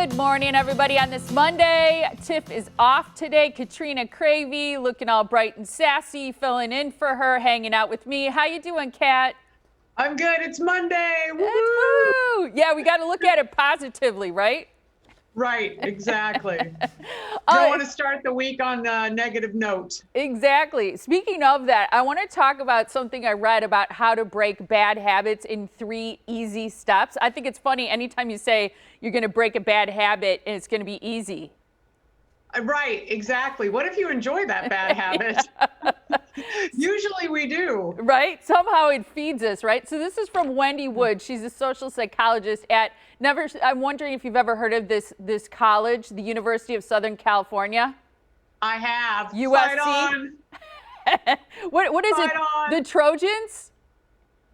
Good morning, everybody. On this Monday, Tiff is off today. Katrina Cravey looking all bright and sassy, filling in for her, hanging out with me. How you doing, Kat? I'm good. It's Monday. Woo! Yeah, we got to look at it positively, right? Right, exactly. Don't want to start the week on a negative note. Exactly. Speaking of that, I want to talk about something I read about how to break bad habits in 3 easy steps. I think it's funny anytime you say you're going to break a bad habit and it's going to be easy. Right, exactly. What if you enjoy that bad habit? Usually we do. Right? Somehow it feeds us, right? So this is from Wendy Wood. She's a social psychologist at I'm wondering if you've ever heard of this college, the University of Southern California. I have. USC. Fight on. What is Fight it? on. The Trojans?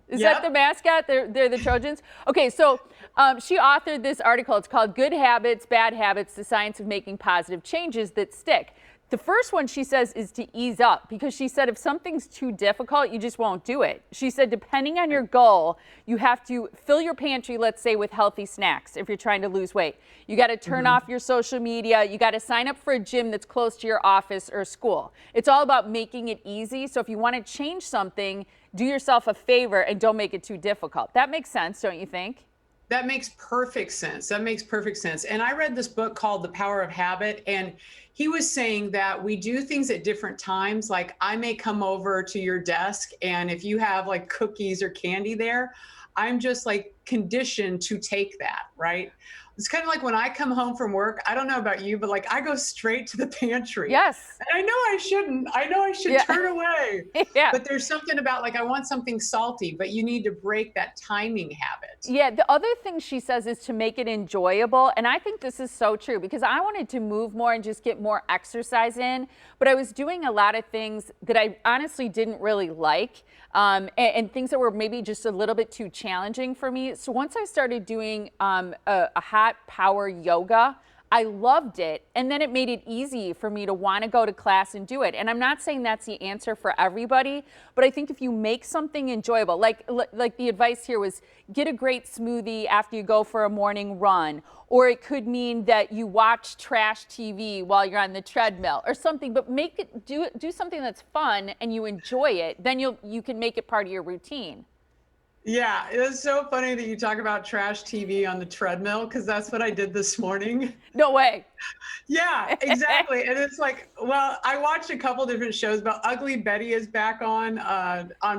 Is that the mascot? They're the Trojans? Okay, so she authored this article. It's called Good Habits, Bad Habits, The Science of Making Positive Changes That Stick. The first one, she says, is to ease up, because she said if something's too difficult, you just won't do it. She said depending on your goal, you have to fill your pantry, let's say, with healthy snacks if you're trying to lose weight. You got to turn off your social media. You got to sign up for a gym that's close to your office or school. It's all about making it easy. So if you want to change something, do yourself a favor and don't make it too difficult. That makes sense, don't you think? That makes perfect sense. That makes perfect sense. And I read this book called The Power of Habit, and he was saying that we do things at different times. Like I may come over to your desk, and if you have like cookies or candy there, I'm just like conditioned to take that, right? It's kind of like when I come home from work, I don't know about you, but like I go straight to the pantry. Yes. And I know I shouldn't. I know I should turn away. Yeah. But there's something about like I want something salty, but you need to break that timing habit. Yeah, the other thing she says is to make it enjoyable. And I think this is so true, because I wanted to move more and just get more exercise in. But I was doing a lot of things that I honestly didn't really like, and things that were maybe just a little bit too challenging for me. So once I started doing a hot power yoga, I loved it. And then it made it easy for me to want to go to class and do it. And I'm not saying that's the answer for everybody, but I think if you make something enjoyable, like the advice here was get a great smoothie after you go for a morning run, or it could mean that you watch trash TV while you're on the treadmill or something, but make it do something that's fun and you enjoy it. Then you can make it part of your routine. Yeah, it's so funny that you talk about trash TV on the treadmill, because that's what I did this morning. No way. Yeah, exactly. And it's like, well, I watched a couple different shows, but Ugly Betty is back on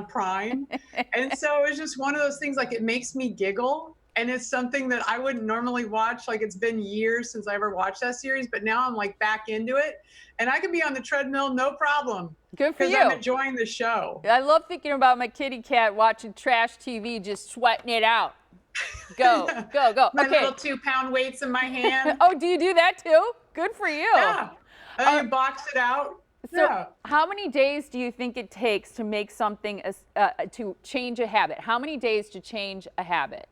Prime. And so it's just one of those things, like it makes me giggle. And it's something that I wouldn't normally watch. Like it's been years since I ever watched that series, but now I'm like back into it. And I can be on the treadmill, no problem. Good for you. Because I'm enjoying the show. I love thinking about my kitty cat watching trash TV, just sweating it out. Go, go, go. My okay. little 2-pound weights in my hand. Oh, do you do that too? Good for you. Yeah. And then you box it out. So how many days do you think it takes to make something, to change a habit? How many days to change a habit?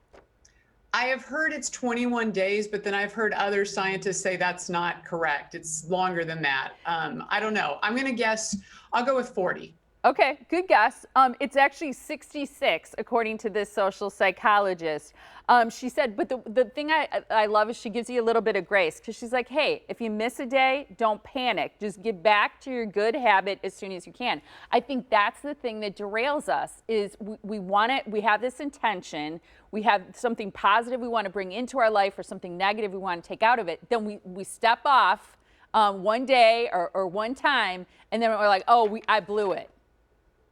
I have heard it's 21 days, but then I've heard other scientists say that's not correct. It's longer than that. I don't know. I'm going to guess, I'll go with 40. Okay, good guess. It's actually 66, according to this social psychologist. She said, but the thing I love is she gives you a little bit of grace, because she's like, hey, if you miss a day, don't panic. Just get back to your good habit as soon as you can. I think that's the thing that derails us, is we want it, we have this intention, we have something positive we want to bring into our life or something negative we want to take out of it. Then we step off one day or one time, and then we're like, oh, I blew it.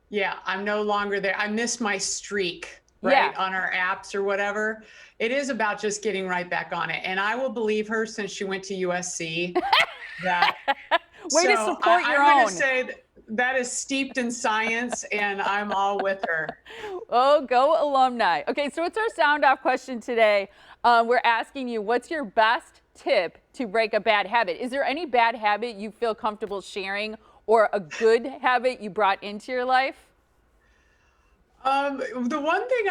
Yeah, I'm no longer there. I miss my streak, right, on our apps or whatever. It is about just getting right back on it. And I will believe her, since she went to USC. That Way to support your own. I'm going to say that is steeped in science, and I'm all with her. Oh, go alumni. Okay, so it's our sound off question today. We're asking you, what's your best tip to break a bad habit? Is there any bad habit you feel comfortable sharing, or a good habit you brought into your life? The one thing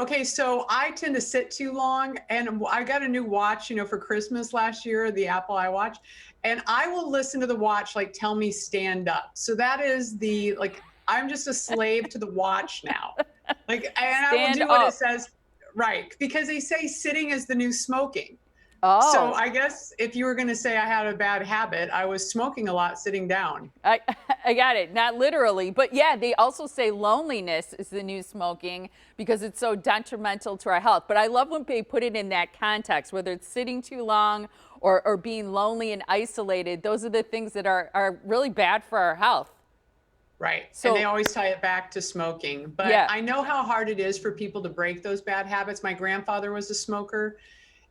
okay, so I tend to sit too long, and I got a new watch, for Christmas last year, the Apple iWatch, and I will listen to the watch, like, tell me stand up. So that is I'm just a slave to the watch now. And I will do what it says, right? Because they say sitting is the new smoking. So Oh, I guess if you were going to say I had a bad habit, I was smoking a lot sitting down. I I got it. Not literally, but yeah, they also say loneliness is the new smoking because it's so detrimental to our health. But I love when they put it in that context, whether it's sitting too long or being lonely and isolated. Those are the things that are really bad for our health. Right. And they So always tie it back to smoking. But yeah, I know how hard it is for people to break those bad habits. My grandfather was a smoker,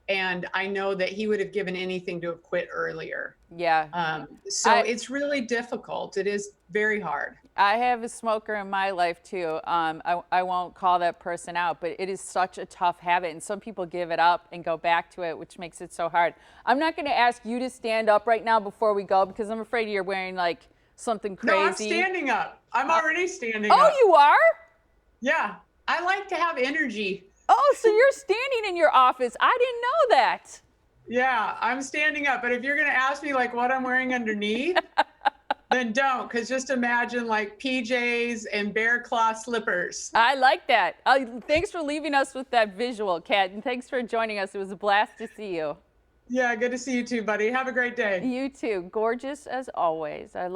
and I know that he would have given anything to have quit earlier. yeah. So I it's really difficult. It is very hard. I have a smoker in my life too. I won't call that person out, but it is such a tough habit. And some people give it up and go back to it, which makes it so hard. I'm not going to ask you to stand up right now before we go because I'm afraid you're wearing like something No, I'm crazy. standing up. I'm already standing Oh, up. you are? Yeah. I like to have energy. Oh, so you're standing in your office. I didn't know that. Yeah, I'm standing up. But if you're going to ask me like what I'm wearing underneath, then don't, because just imagine like PJs and bear claw slippers. I like that. Thanks for leaving us with that visual, Kat, and thanks for joining us. It was a blast to see you. Yeah, good to see you too, buddy. Have a great day. You too. Gorgeous as always. I